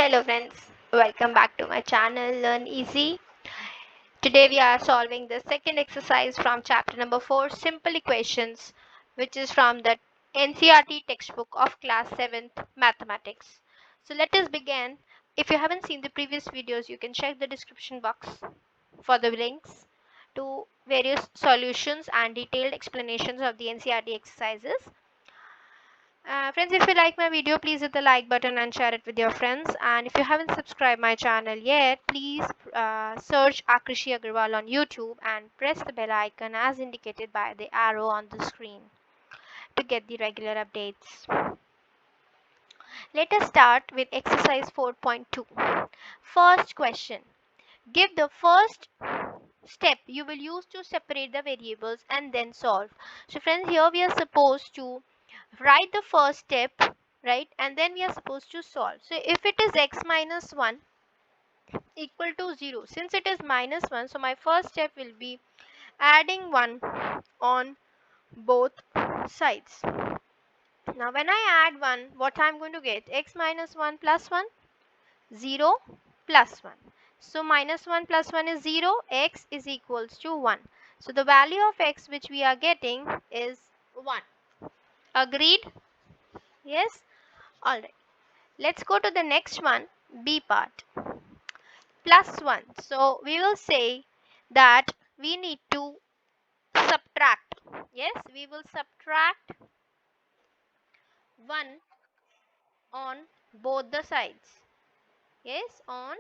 Hello friends, welcome back to my channel Learn Easy. Today we are solving the second exercise from chapter number 4 Simple Equations, which is from the NCERT textbook of class 7th Mathematics. So let us begin. If you haven't seen the previous videos, you can check the description box for the links to various solutions and detailed explanations of the NCERT exercises. Friends, if you like my video, please hit the like button and share it with your friends. And if you haven't subscribed my channel yet, please search Akrishi Agarwal on YouTube and press the bell icon as indicated by the arrow on the screen to get the regular updates. Let us start with exercise 4.2. First question. Give the first step you will use to separate the variables and then solve. So friends, here we are supposed to write the first step, right, and then we are supposed to solve. So if it is x minus 1 equal to 0, since it is minus 1, so my first step will be adding 1 on both sides. Now when I add 1, what I'm going to get? X minus 1 plus 1, 0 plus 1. So minus 1 plus 1 is 0, x is equals to 1. So the value of x which we are getting is 1. Agreed? Yes? Alright. Let's go to the next one, B part. Plus 1. So we will say that we need to subtract. Yes, we will subtract 1 on both the sides. Yes, on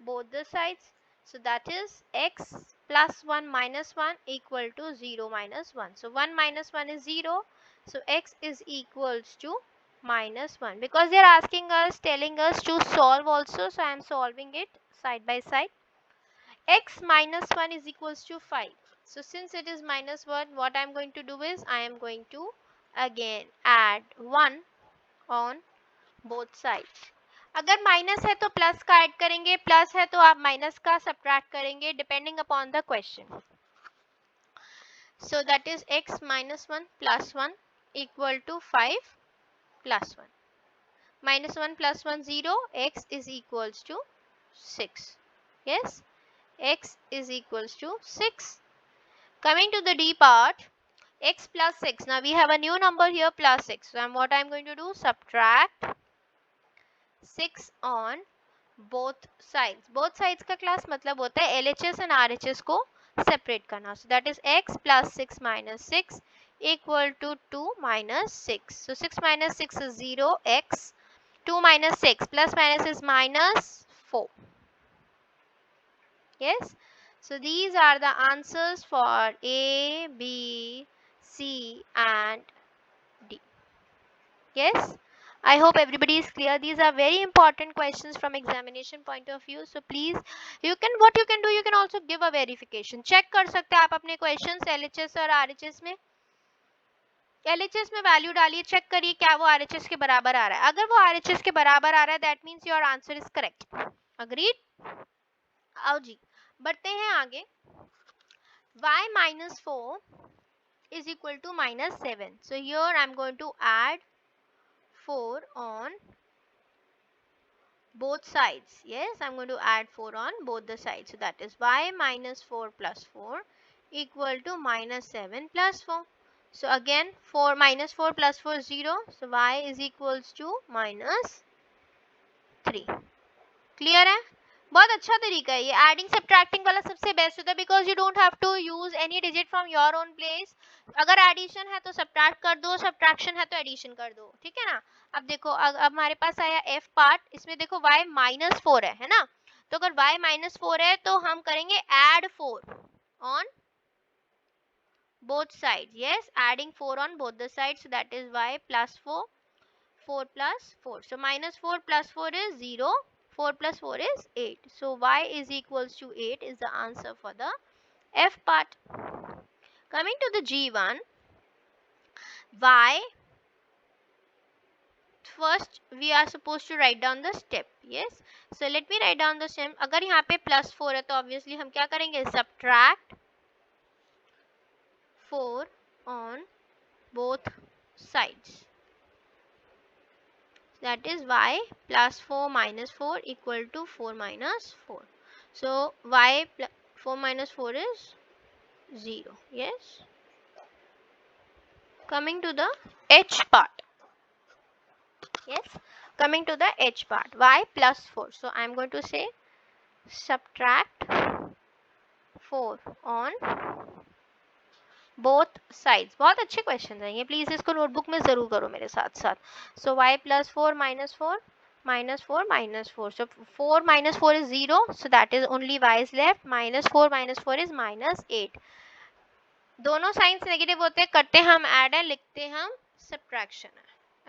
both the sides. So that is x plus 1 minus 1 equal to 0 minus 1. So 1 minus 1 is 0. So x is equals to minus 1. Because they are asking us, telling us to solve also. So I am solving it side by side. X minus 1 is equals to 5. So since it is minus 1, what I am going to do is I am going to again add 1 on both sides. अगर minus है तो plus का add करेंगे, plus है तो आप minus का subtract करेंगे depending upon the question. So that is x minus 1 plus 1 equal to 5 plus 1. Minus 1 plus 1 0, x is equals to 6. Yes, x is equals to 6. Coming to the D part, x plus 6. Now we have a new number here plus 6. So what I am going to do, subtract 6 on both sides. Both sides का class मतलब होता है LHS and RHS को separate करना. So that is x plus 6 minus 6 equal to 2 minus 6. So 6 minus 6 is 0, x. 2 minus 6 plus minus is minus 4. Yes. So these are the answers for A, B, C and D. Yes. I hope everybody is clear. These are very important questions from examination point of view. So please, what you can do, you can also give a verification. Check कर सकते हैं आप अपने questions LHS और RHS में. LHS में value डालिए, check करिए क्या वो RHS के बराबर आ रहा है. अगर वो RHS के बराबर आ रहा है, that means your answer is correct. Agreed? आओ जी, बढ़ते हैं आगे. Y minus 4 is equal to minus 7. So here I am going to add 4 on both sides. Yes, I am going to add 4 on both the sides. So that is y minus 4 plus 4 equal to minus 7 plus 4. So again 4 minus 4 plus 4 is 0. So y is equals to minus 3. Clear है? बहुत अच्छा तरीका है ये. Adding subtracting वाला सबसे best होता है because you don't have to use any digit from your own place. अगर एडिशन है तो सब्ट्रैक्ट कर दो, सब्ट्रैक्शन है तो एडिशन कर दो. ठीक है ना. अब देखो, अब हमारे पास आया एफ पार्ट. इसमें देखो y माइनस 4 है ना. तो अगर y माइनस 4 है तो हम करेंगे add 4 on both sides. Yes, adding 4 on both the sides. So that is y plus 4, 4 plus 4. So minus 4 plus 4 is 0. 4 plus 4 is 8. So y is equals to 8 is the answer for the F part. Coming to the G one, y, first we are supposed to write down the step. Yes. So let me write down the step. अगर यहाँ पे plus 4 है तो obviously हम क्या करेंगे, subtract 4 on both sides. that is y plus 4 minus 4 equal to 4 minus 4. So y 4 minus 4 is 0. Yes. Coming to the h part. Yes. Coming to the h part. Y plus 4. So I am going to say subtract 4 on both sides. बहुत अच्छे question हैं ये, please इसको notebook में जरूर करो मेरे साथ साथ. So y plus 4 minus 4 minus 4 minus 4. So 4 minus 4 is 0. So that is only y is left. Minus 4 minus 4 is minus 8. दोनों साइंस नेगेटिव होते हैं, करते हम ऐड है, लिखते हम सब्ट्रैक्शन है.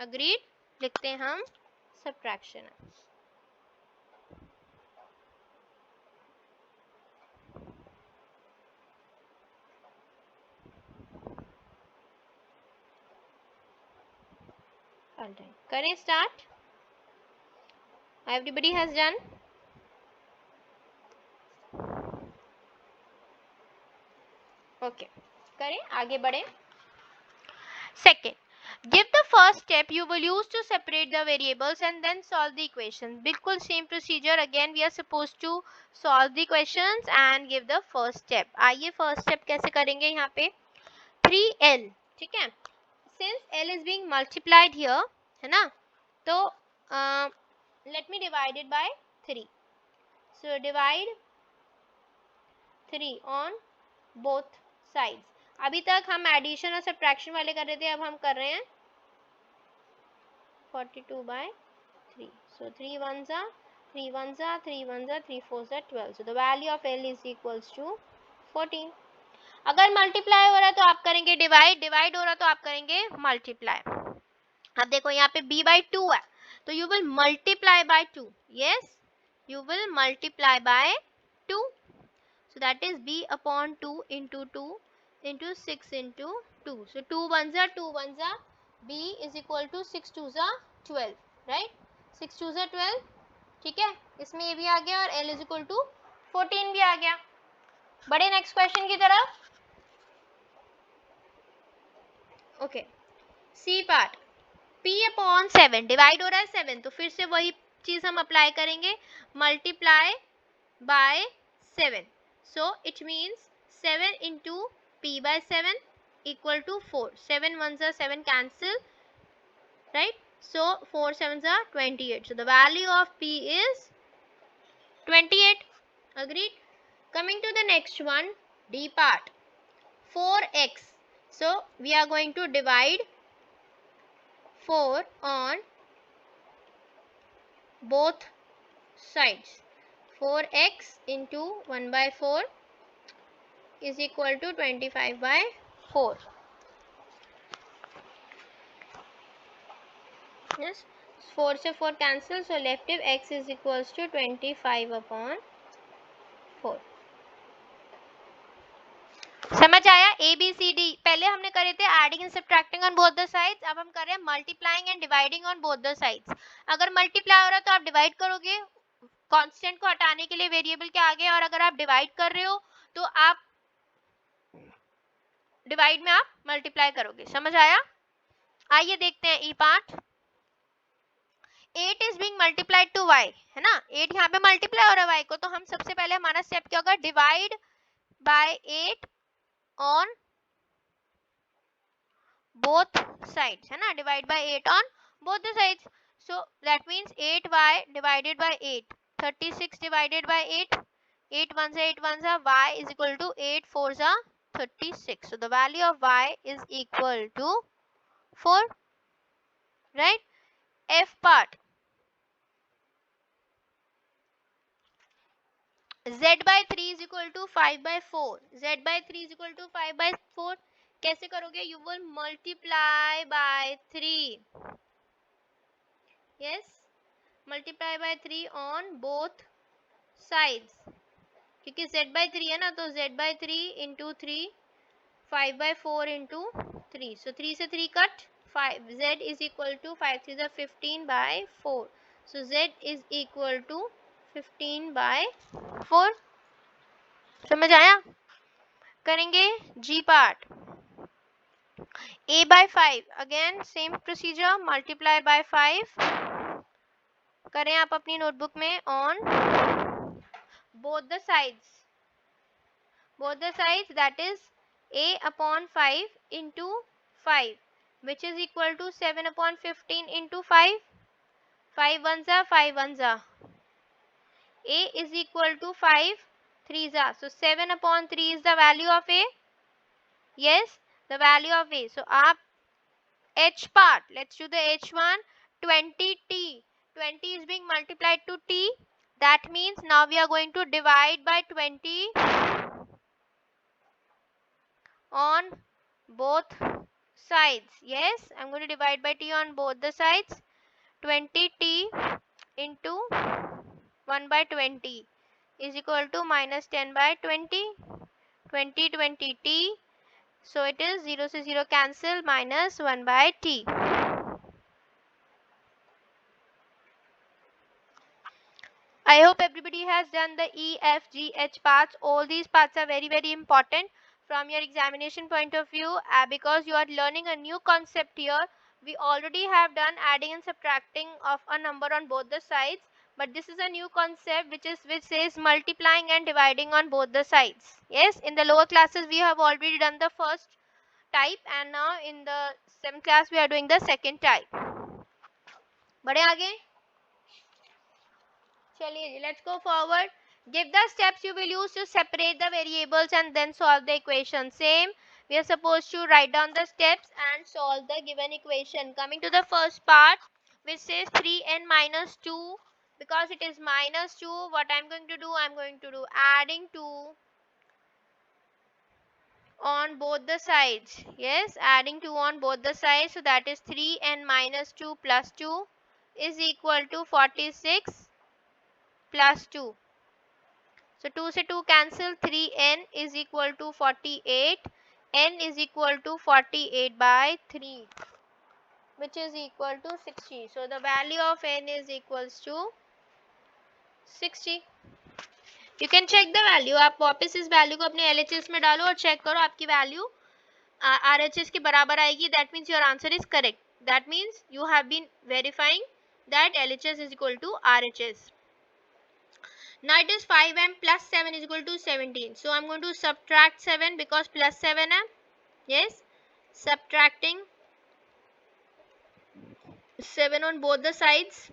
अग्रीड. लिखते हम सब्ट्रैक्शन है. करें start. Everybody has done. Okay. करें, आगे बढ़े. Second, give the first step you will use to separate the variables and then solve the equation. बिल्कुल same procedure. Again we are supposed to solve the questions and give the first step. आइए first step कैसे करेंगे. यहाँ पे 3l, ठीक है. Since l is being multiplied here, है ना, तो let me divide it by 3. So divide 3 on both sides. अभी तक हम एडिशन और सब्ट्रैक्शन वाले कर रहे थे, अब हम कर रहे हैं 42 by 3. So 3 ones are 3 ones are 3 ones are 3 fours are 12. So the value of L is equals to 14. अगर मल्टीप्लाई हो रहा है तो आप करेंगे डिवाइड, डिवाइड हो रहा है तो आप करेंगे मल्टीप्लाई. अब देखो यहाँ पे b by 2 है, तो you will multiply by 2. Yes, you will multiply by 2. So that is b upon 2 into 2 into 6 into 2. So 2 ones are 2 ones are, b is equal to 6 twos are 12, right? 6 twos are 12. ठीक है, इसमें ये भी आ गया और l is equal to 14 भी आ गया. बढ़े नेक्स्ट क्वेश्चन की तरफ. Okay, C part. p upon 7 divide हो रहा है 7, तो फिर से वही चीज हम अप्लाई करेंगे, multiply by 7. So it means 7 into p by 7 equal to 4. 7 ones are 7 cancel, right? So 4 sevens are 28. So the value of p is 28. Agreed. Coming to the next one, d part. 4x. So we are going to divide 4 on both sides. 4x into 1 by 4 is equal to 25 by 4. Yes, 4 से 4 cancel, so left if x is equals to 25 upon 4. समझ आया. A B C D पहले हमने करे थे adding and subtracting on both the sides, अब हम कर रहे हैं multiplying and dividing on both the sides. अगर मल्टीप्लाई हो रहा है तो आप डिवाइड करोगे कांस्टेंट को हटाने के लिए वेरिएबल के आगे, और अगर आप डिवाइड कर रहे हो तो आप डिवाइड में आप मल्टीप्लाई करोगे. समझ आया. आइए देखते हैं E part. 8 is being multiplied to y, है ना. 8 यहाँ पे मल्टीप्लाई हो रहा है y को, तो हम सबसे पहले हमारा स्टेप क्या होगा, divide by 8 on both sides, है ना. Divide by 8 on both the sides. So that means 8y divided by 8, 36 divided by 8, 8 ones are 8 ones are, y is equal to 8 fours are 36. So the value of y is equal to 4, right? F part. z by 3 is equal to 5 by 4. z by 3 is equal to 5 by 4. कैसे करोगे, you will multiply by 3. Yes, multiply by 3 on both sides. क्योंकि z by 3 है ना, तो z by 3 into 3, 5 by 4 into 3. So 3 से 3 cut, 5. z is equal to 5 3 is 15 by 4. So z is equal to 15 by 4. समझ आया. करेंगे g part. a by 5, again same procedure, multiply by 5 करें आप अपनी नोटबुक में on both the sides, that is a upon 5 into 5, which is equal to 7 upon 15 into 5. 5 ones are 5 ones are. A is equal to 5 threes are. So 7 upon 3 is the value of A. Yes, the value of A. So आप H part, let's do the H1. 20t. 20 is being multiplied to t. That means now we are going to divide by 20 on both sides. Yes, I'm going to divide by t on both the sides. 20t into 1 by 20 is equal to minus 10 by 20. 20 t. So it is 0 से 0 cancel, minus 1 by t. I hope everybody has done the E, F, G, H parts. All these parts are very, very important from your examination point of view, because you are learning a new concept here. We already have done adding and subtracting of a number on both the sides, but this is a new concept which says multiplying and dividing on both the sides. Yes, in the lower classes we have already done the first type, and now in the 7th class we are doing the second type. बढ़े आगे? चलिए, let's go forward. Give the steps you will use to separate the variables and then solve the equation. Same, we are supposed to write down the steps and solve the given equation. Coming to the first part, which says 3n minus 2. Because it is minus 2, what I'm going to do? I'm going to do adding 2 on both the sides. Yes, adding 2 on both the sides. So that is 3n minus 2 plus 2 is equal to 46 plus 2. So 2 से 2 cancel, 3n is equal to 48. N is equal to 48 by 3, which is equal to 60. So the value of n is equals to 60. You can check the value. आप वापस इस value को अपने LHS में डालो और check करो आपकी वैल्यू RHS के बराबर आएगी. That means your answer is correct. That means you have been verifying that LHS is equal to RHS. Now it is 5m plus 7 is equal to 17. So I'm going to subtract 7 because plus 7m. Yes, subtracting 7 on both the sides.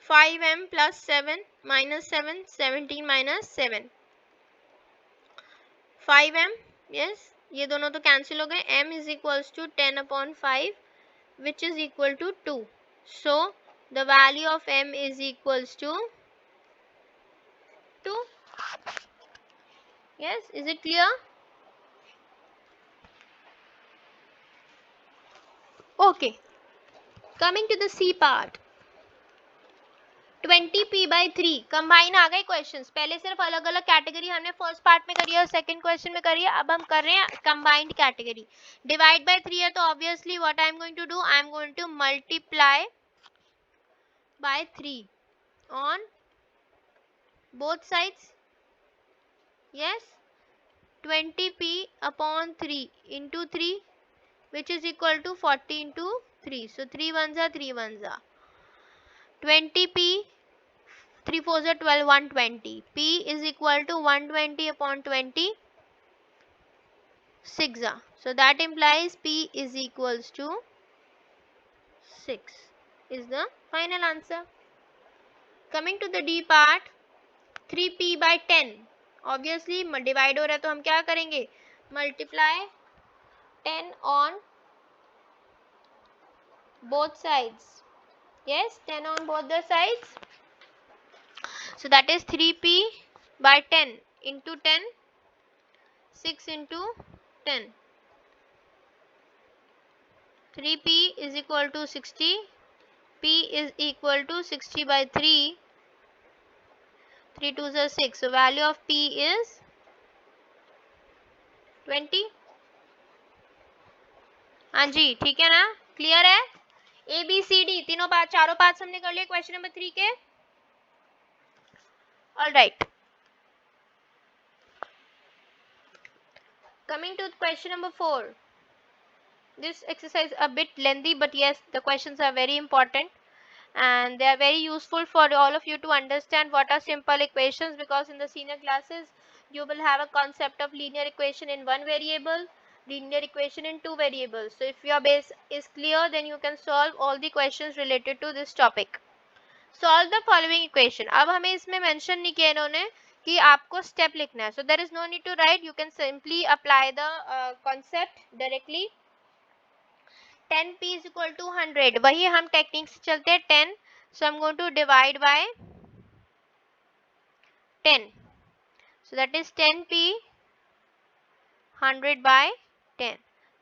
5m plus 7 minus 7, 17 minus 7. 5m, yes, ये दोनों तो cancel हो गए. m is equals to 10 upon 5, which is equal to 2. So the value of m is equals to 2. Yes, is it clear? Okay, coming to the C part. 20p by 3 combine आ गए questions. पहले सिर्फ अलग अलग category हमने first part में करी है और सेकंड क्वेश्चन में करी है. अब हम कर रहे हैं कंबाइंड कैटेगरी. डिवाइड बाय 3 है तो obviously what I am going to do, I am going to multiply by 3 on both sides. yes, 20p upon 3 into 3, which is equal to 40 into 3. so 3 ones are 3 ones are 20p. 3 4s are 12, 120. P is equal to 120 upon 20, 6. So that implies P is equals to 6 is the final answer. Coming to the D part, 3p by 10. Obviously divide हो रहा है तो हम क्या करेंगे? Multiply 10 on both sides. Yes, 10 on both the sides. So that is 3p by 10 into 10, 6 into 10. 3p is equal to 60. P is equal to 60 by 3. 3 2s are 6. So value of P is 20. हाँ जी, ठीक है ना? Clear है? A B C D तीनों part, चारों parts हमने कर लिए क्वेश्चन नंबर 3 के. All right. Coming to question number 4. This exercise is a bit lengthy, but yes, the questions are very important. and they are very useful for all of you to understand what are simple equations, because in the senior classes you will have a concept of linear equation in one variable, linear equation in two variables. So if your base is clear, then you can solve all the questions related to this topic. Solve the following equation. अब हमें इसमें mention नहीं किया इन्होंने कि आपको step लिखना है, so there is no need to write, you can simply apply the concept directly. 10p is equal to 100, वही हम टेक्निक से चलते हैं. 10, so I'm going to divide by 10, so that is 10p 100 by 10.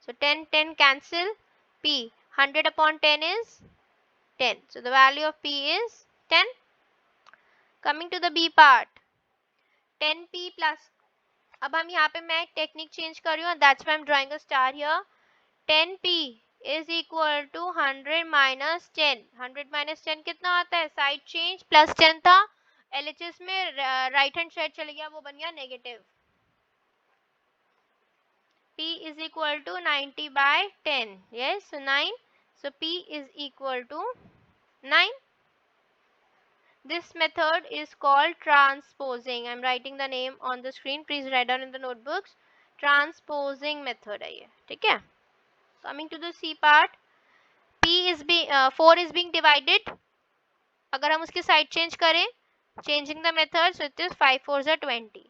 So 10 10 cancel, p 100 upon 10 is 10, so the value of p is 10. Coming to the b part, 10p plus, अब हम यहाँ पे मैं टेक्निक चेंज कर रही हूँ, that's why I am drawing a star here. 10p is equal to 100 minus 10. 100 minus 10 कितना आता है? साइड चेंज, प्लस 10 था, LHS में राइट हैंड साइड चले गया, वो बन गया negative. p is equal to 90 by 10. Yes, so 9. So p is equal to 9. This method is called transposing. I am writing the name on the screen. Please write down in the notebooks. Transposing method है ये, ठीक है. Coming to the C part, P is being 4 is being divided. अगर हम उसकी side change करें, changing the method, so it is 5 4s are 20.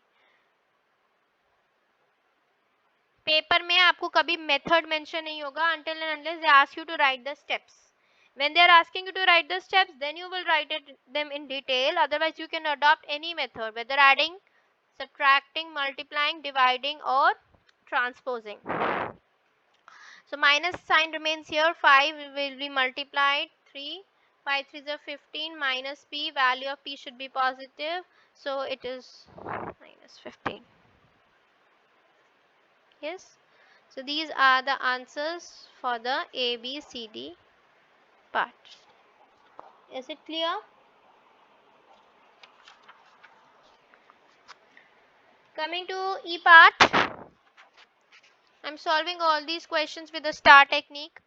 Paper में आपको कभी मेथड मेंशन नहीं होगा until and unless they ask you to write the steps. When they are asking you to write the steps, then you will write them in detail. Otherwise, you can adopt any method, whether adding, subtracting, multiplying, dividing, or transposing. So minus sign remains here. 5 will be multiplied. 3. 5 3s are 15. Minus p. Value of p should be positive. So it is minus 15. Yes. So these are the answers for the A, B, C, D part. Is it clear? Coming to E part, I'm solving all these questions with the star technique.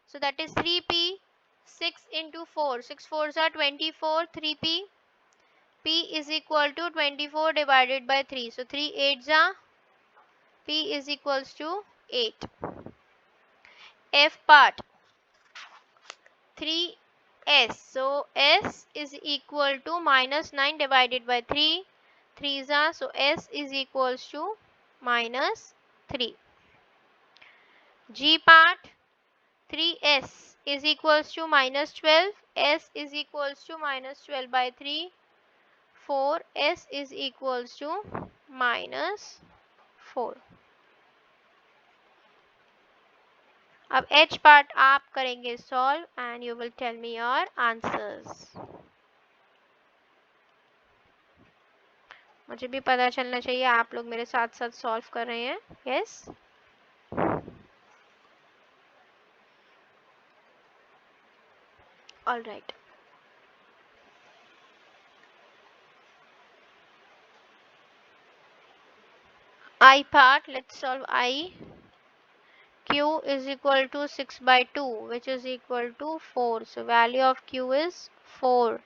So that is 3p, 6 into 4. 6 4s are 24, 3p. P is equal to 24 divided by 3. So 3 8s are, p is equals to 8. F part, 3s. So s is equal to minus 9 divided by 3. 3s are, so s is equals to minus 3. G part, 3s is equals to minus 12. S is equals to minus 12 by 3. 4. S is equals to minus 4. अब H part आप करेंगे solve and you will tell me your answers. मुझे भी पता चलना चाहिए आप लोग मेरे साथ साथ solve कर रहे हैं. Yes. All right. I part, let's solve I. Q is equal to 6 by 2, which is equal to 4. So value of Q is 4.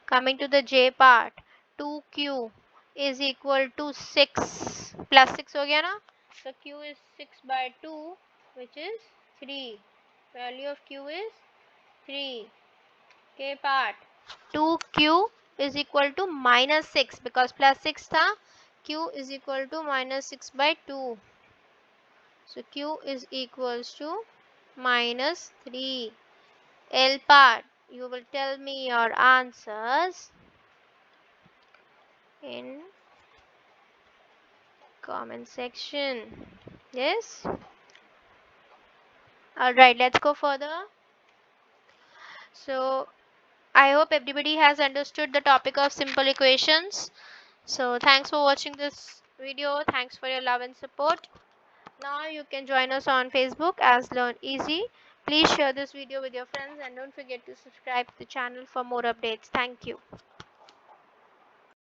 Coming to the J part, 2Q is equal to 6 plus 6 हो गया ना, so Q is 6 by 2, which is 3. Value of Q is 3. K part, 2Q is equal to minus 6 because plus 6 था, Q is equal to minus 6 by 2. So Q is equals to minus 3. L part, you will tell me your answers in comment section. Yes. Alright, let's go further. So I hope everybody has understood the topic of simple equations. So thanks for watching this video. Thanks for your love and support. Now you can join us on Facebook as Learn Easy. Please share this video with your friends and don't forget to subscribe to the channel for more updates. Thank you.